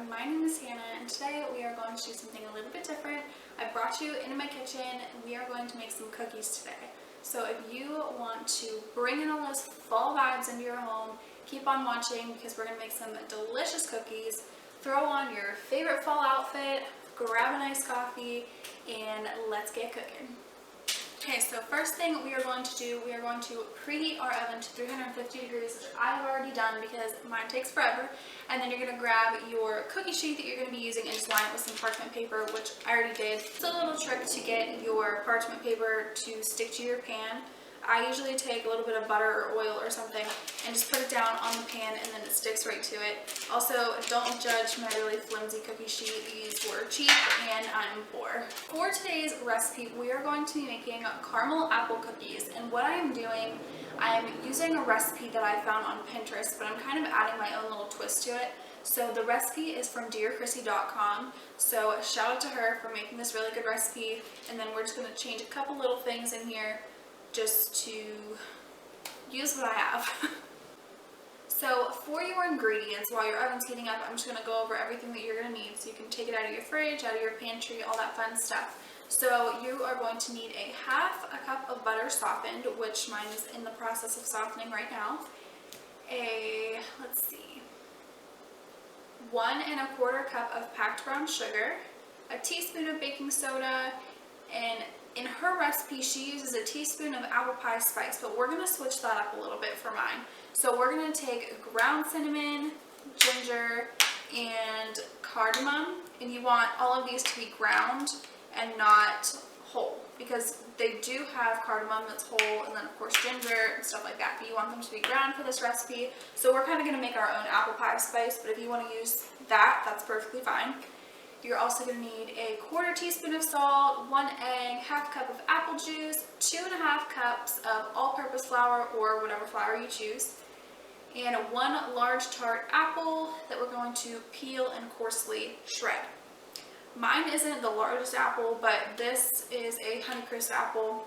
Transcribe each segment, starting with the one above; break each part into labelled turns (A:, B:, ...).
A: My name is Hannah and today we are going to do something a little bit different. I brought you into my kitchen and we are going to make some cookies today. So if you want to bring in all those fall vibes into your home, keep on watching because we're going to make some delicious cookies. Throw on your favorite fall outfit, grab a nice coffee, and let's get cooking. Okay, so first thing we are going to do, we are going to preheat our oven to 350 degrees, which I've already done because mine takes forever. And then you're going to grab your cookie sheet that you're going to be using and just line it with some parchment paper, which I already did. It's a little trick to get your parchment paper to stick to your pan. I usually take a little bit of butter or oil or something and just put it down on the pan and then it sticks right to it. Also, don't judge my really flimsy cookie sheet. These were cheap and I'm poor. For today's recipe, we are going to be making caramel apple cookies. And what I am doing, I'm using a recipe that I found on Pinterest, but I'm kind of adding my own little twist to it. So the recipe is from dearchrissy.com. So shout out to her for making this really good recipe. And then we're just going to change a couple little things in here just to use what I have. So for your ingredients, while your oven's heating up, I'm just going to go over everything that you're going to need so you can take it out of your fridge, out of your pantry, all that fun stuff. So you are going to need a half a cup of butter softened, which mine is in the process of softening right now. Let's see, 1 1/4 cup of packed brown sugar, a teaspoon of baking soda, and in her recipe, she uses a teaspoon of apple pie spice, but we're going to switch that up a little bit for mine. So we're going to take ground cinnamon, ginger, and cardamom, and you want all of these to be ground and not whole, because they do have cardamom that's whole, and then of course ginger and stuff like that, but you want them to be ground for this recipe. So we're kind of going to make our own apple pie spice, but if you want to use that, that's perfectly fine. You're also going to need a 1/4 teaspoon of salt, 1 egg, 1/2 cup of apple juice, 2 1/2 cups of all-purpose flour or whatever flour you choose, and 1 large tart apple that we're going to peel and coarsely shred. Mine isn't the largest apple, but this is a Honeycrisp apple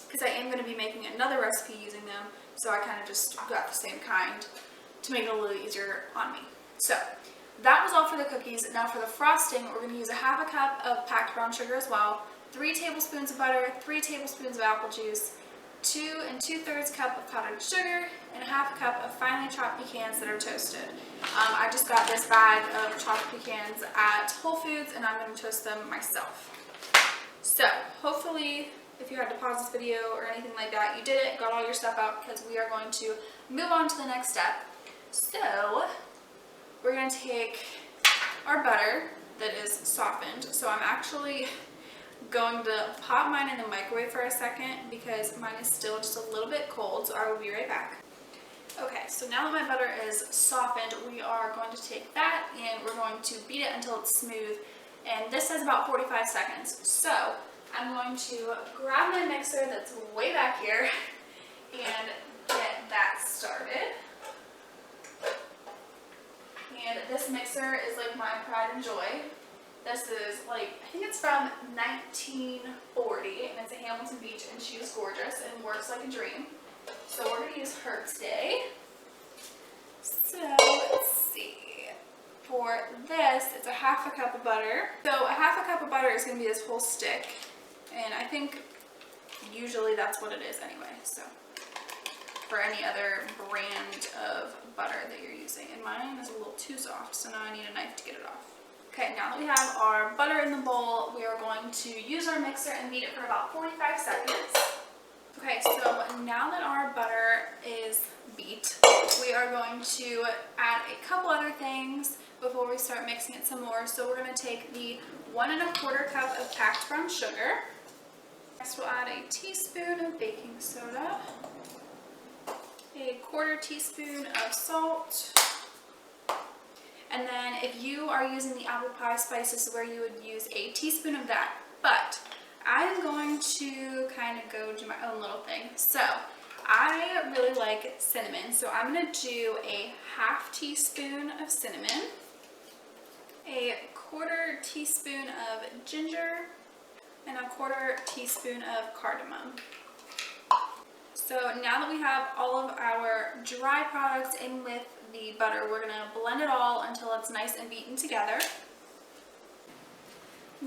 A: because I am going to be making another recipe using them, so I kind of just got the same kind to make it a little easier on me. So that was all for the cookies. Now for the frosting, we're going to use a 1/2 cup of packed brown sugar as well, 3 tablespoons of butter, 3 tablespoons of apple juice, 2 2/3 cup of powdered sugar, and a 1/2 cup of finely chopped pecans that are toasted. I just got this bag of chopped pecans at Whole Foods and I'm going to toast them myself. So hopefully if you had to pause this video or anything like that, you did it, got all your stuff out, because we are going to move on to the next step. So we're going to take our butter that is softened. So I'm actually going to pop mine in the microwave for a second because mine is still just a little bit cold, so I will be right back. Okay, so now that my butter is softened, we are going to take that and we're going to beat it until it's smooth. And this says about 45 seconds. So I'm going to grab my mixer that's way back here and get that started. And this mixer is like my pride and joy. This is like, I think it's from 1940, and it's a Hamilton Beach, and she was gorgeous and works like a dream. So we're going to use her today. So let's see. For this, it's a 1/2 cup of butter. So a 1/2 cup of butter is going to be this whole stick, and I think usually that's what it is anyway. So for any other brand of butter that you're using. And mine is a little too soft, so now I need a knife to get it off. Okay, now that we have our butter in the bowl, we are going to use our mixer and beat it for about 45 seconds. Okay, so now that our butter is beat, we are going to add a couple other things before we start mixing it some more. So we're going to take the 1 1/4 cup of packed brown sugar. Next we'll add a teaspoon of baking soda, a 1/4 teaspoon of salt, and then if you are using the apple pie spice, this is where you would use a teaspoon of that, but I'm going to kind of go do my own little thing. So I really like cinnamon, so I'm going to do a 1/2 teaspoon of cinnamon, a 1/4 teaspoon of ginger, and a 1/4 teaspoon of cardamom. So now that we have all of our dry products in with the butter, we're going to blend it all until it's nice and beaten together.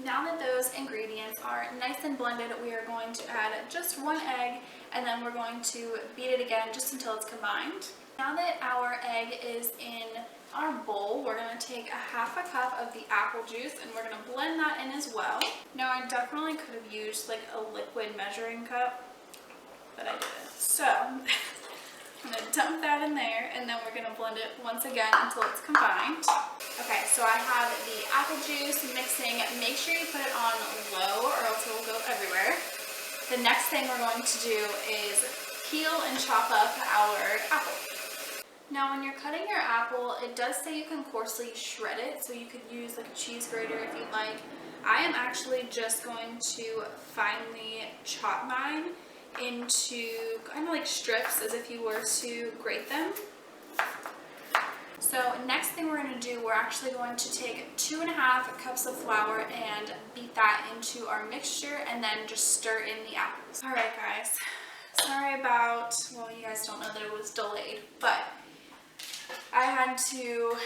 A: Now that those ingredients are nice and blended, we are going to add just 1 egg, and then we're going to beat it again just until it's combined. Now that our egg is in our bowl, we're going to take a 1/2 cup of the apple juice and we're going to blend that in as well. Now I definitely could have used like a liquid measuring cup, but I didn't. So I'm going to dump that in there, and then we're going to blend it once again until it's combined. Okay, so I have the apple juice mixing. Make sure you put it on low or else it will go everywhere. The next thing we're going to do is peel and chop up our apple. Now when you're cutting your apple, it does say you can coarsely shred it, so you could use like a cheese grater if you'd like. I am actually just going to finely chop mine into kind of like strips as if you were to grate them. So next thing we're going to do, we're actually going to take 2.5 cups of flour and beat that into our mixture and then just stir in the apples. Alright guys, sorry about, well you guys don't know that it was delayed, but I had to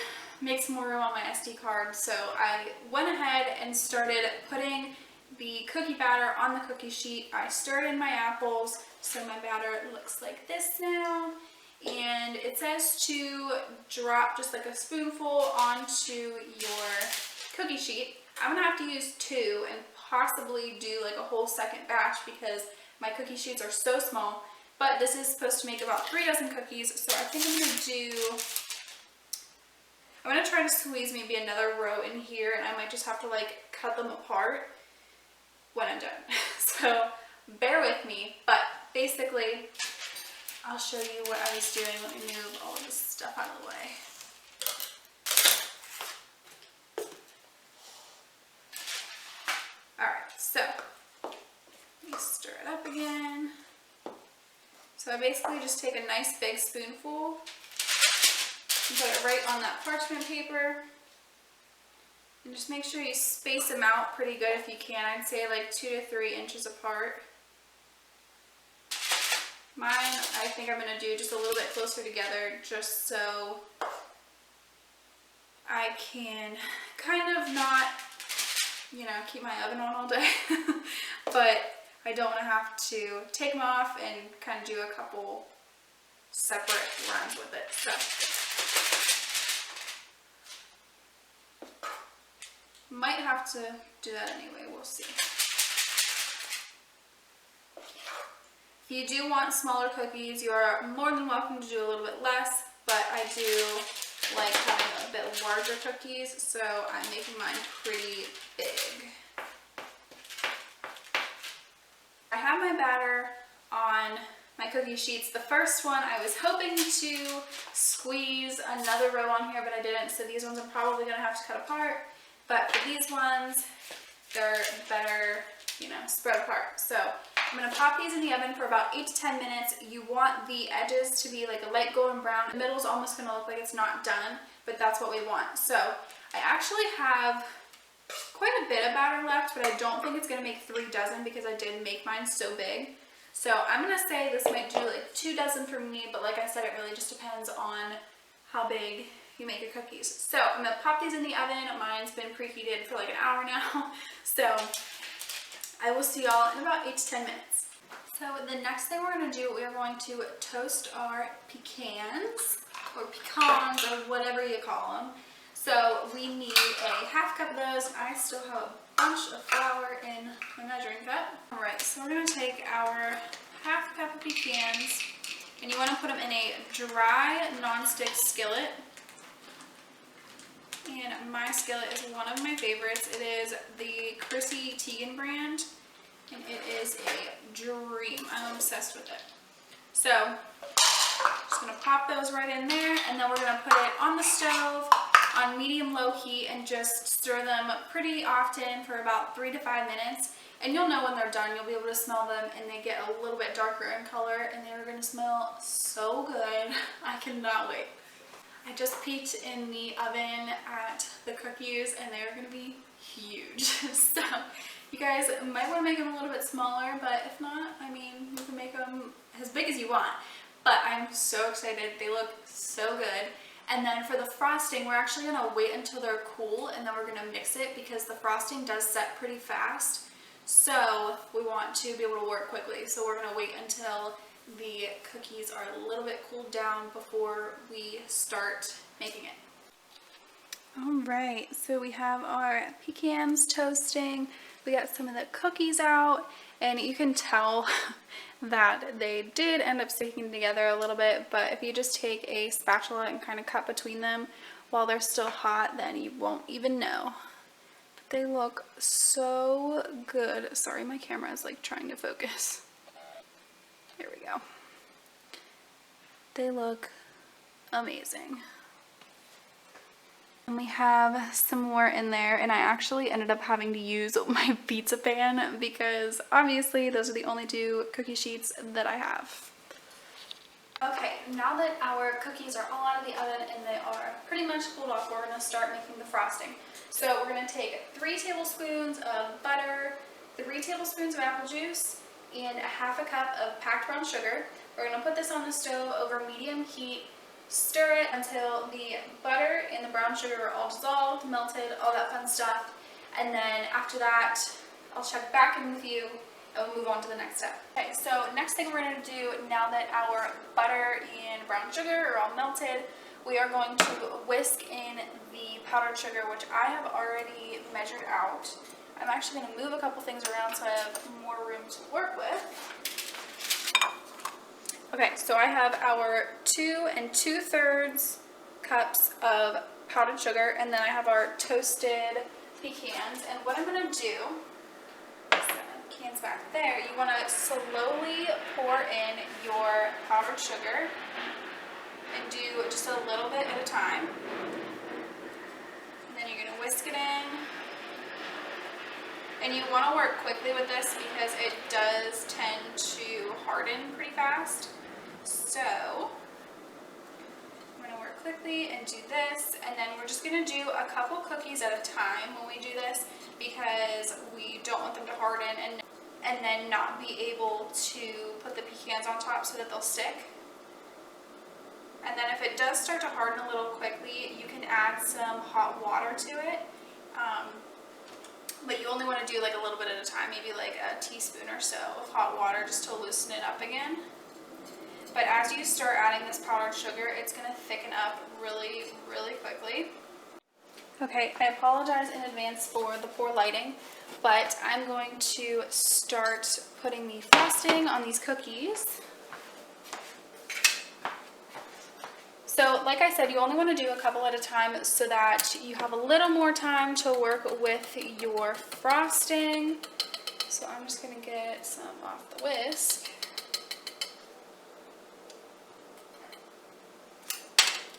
A: make some more room on my SD card, so I went ahead and started putting the cookie batter on the cookie sheet. I stirred in my apples, so my batter looks like this now. And it says to drop just like a spoonful onto your cookie sheet. I'm gonna have to use 2 and possibly do like a whole second batch because my cookie sheets are so small. But this is supposed to make about 3 dozen cookies, so I think I'm gonna try to squeeze maybe another row in here, and I might just have to like cut them apart when I'm done. So bear with me, but basically I'll show you what I was doing. Let me move all of this stuff out of the way. Alright, so let me stir it up again. So I basically just take a nice big spoonful and put it right on that parchment paper. And just make sure you space them out pretty good if you can. I'd say like 2 to 3 inches apart. Mine, I think I'm going to do just a little bit closer together just so I can kind of not, you know, keep my oven on all day. But I don't want to have to take them off and kind of do a couple separate runs with it. So might have to do that anyway, we'll see. If you do want smaller cookies, you are more than welcome to do a little bit less, but I do like having a bit larger cookies, so I'm making mine pretty big. I have my batter on my cookie sheets. The first one, I was hoping to squeeze another row on here, but I didn't, so these ones I'm probably going to have to cut apart. But for these ones, they're better, you know, spread apart. So I'm going to pop these in the oven for about 8 to 10 minutes. You want the edges to be like a light golden brown. The middle's almost going to look like it's not done, but that's what we want. So I actually have quite a bit of batter left, but I don't think it's going to make 3 dozen because I did make mine so big. So I'm going to say this might do like 2 dozen for me, but like I said, it really just depends on how big you make your cookies. So I'm going to pop these in the oven. Mine's been preheated for like an hour now. So I will see y'all in about 8 to 10 minutes. So the next thing we're going to do, we are going to toast our pecans, or pecans, or whatever you call them. So we need a 1/2 cup of those. I still have a bunch of flour in my measuring cup. Alright, so we're going to take our 1/2 cup of pecans, and you want to put them in a dry non-stick skillet. And my skillet is one of my favorites. It is the Chrissy Teigen brand, and it is a dream. I'm obsessed with it. So, just going to pop those right in there, and then we're going to put it on the stove on medium-low heat and just stir them pretty often for about 3 to 5 minutes. And you'll know when they're done. You'll be able to smell them, and they get a little bit darker in color, and they're going to smell so good. I cannot wait. I just peeked in the oven at the cookies, and they're going to be huge. So you guys might want to make them a little bit smaller, but if not, I mean, you can make them as big as you want. But I'm so excited. They look so good. And then for the frosting, we're actually gonna wait until they're cool and then we're gonna mix it because the frosting does set pretty fast. So we want to be able to work quickly. So we're gonna wait until the cookies are a little bit cooled down before we start making it. All right, so we have our pecans toasting. We got some of the cookies out, and you can tell that they did end up sticking together a little bit, but if you just take a spatula and kind of cut between them while they're still hot, then you won't even know. But they look so good. Sorry, my camera is like trying to focus. There we go. They look amazing. And we have some more in there, and I actually ended up having to use my pizza pan because obviously those are the only 2 cookie sheets that I have. Okay, now that our cookies are all out of the oven and they are pretty much cooled off, we're going to start making the frosting. So we're going to take 3 tablespoons of butter, 3 tablespoons of apple juice, and 1/2 cup of packed brown sugar. We're going to put this on the stove over medium heat. Stir it until the butter and the brown sugar are all dissolved, melted, all that fun stuff. And then after that, I'll check back in with you and we'll move on to the next step. Okay, so next thing we're going to do, now that our butter and brown sugar are all melted, we are going to whisk in the powdered sugar, which I have already measured out. I'm actually going to move a couple things around so I have more room to work with. Okay, so I have our 2 2/3 cups of powdered sugar, and then I have our toasted pecans. And what I'm going to do, pecans back there, you want to slowly pour in your powdered sugar and do just a little bit at a time. And then you're going to whisk it in. And you want to work quickly with this because it does tend to harden pretty fast. So I'm going to work quickly and do this, and then we're just going to do a couple cookies at a time when we do this because we don't want them to harden and then not be able to put the pecans on top so that they'll stick. And then if it does start to harden a little quickly, you can add some hot water to it. But you only want to do like a little bit at a time, maybe like a teaspoon or so of hot water just to loosen it up again. But as you start adding this powdered sugar, it's going to thicken up really, really quickly. Okay, I apologize in advance for the poor lighting, but I'm going to start putting the frosting on these cookies. So like I said, you only want to do a couple at a time so that you have a little more time to work with your frosting. So I'm just going to get some off the whisk.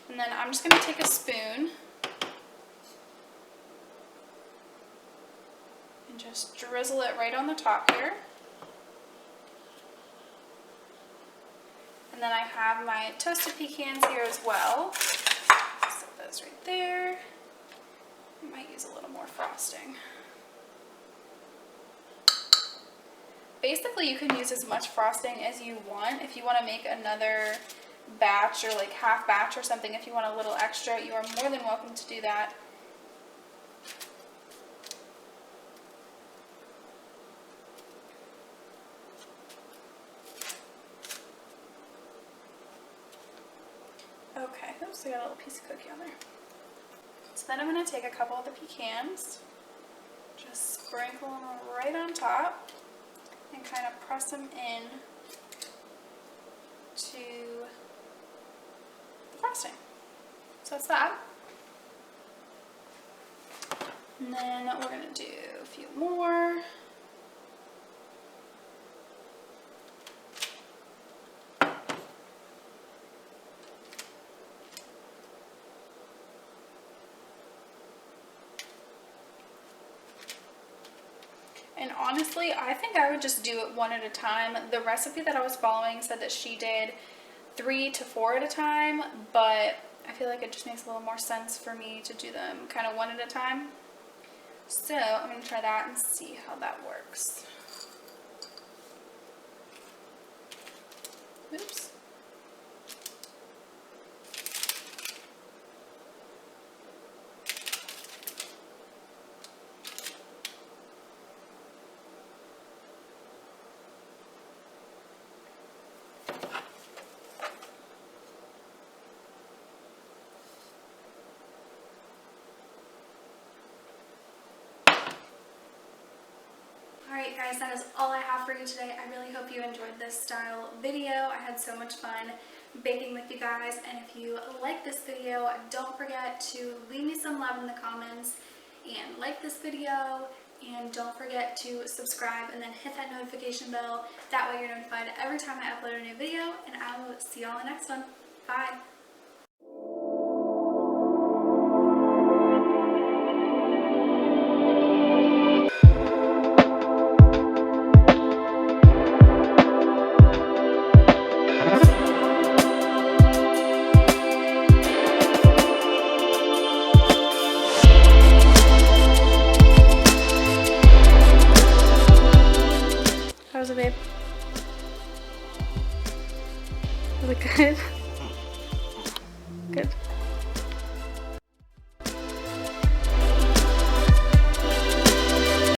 A: And then I'm just going to take a spoon and just drizzle it right on the top here. And then I have my toasted pecans here as well. Set those right there. I might use a little more frosting. Basically, you can use as much frosting as you want. If you want to make another batch or like half batch or something, if you want a little extra, you are more than welcome to do that. Okay, oops, I got a little piece of cookie on there. So then I'm going to take a couple of the pecans, just sprinkle them right on top, and kind of press them in to the frosting. So that's that. And then we're going to do a few more. And honestly, I think I would just do it one at a time. The recipe that I was following said that she did 3 to 4 at a time, but I feel like it just makes a little more sense for me to do them kind of one at a time. So I'm going to try that and see how that works. Alright guys, that is all I have for you today. I really hope you enjoyed this style video. I had so much fun baking with you guys, and if you like this video, don't forget to leave me some love in the comments and like this video, and don't forget to subscribe and then hit that notification bell. That way you're notified every time I upload a new video, and I will see you all in the next one. Bye! How's it, babe? Was it good? Good.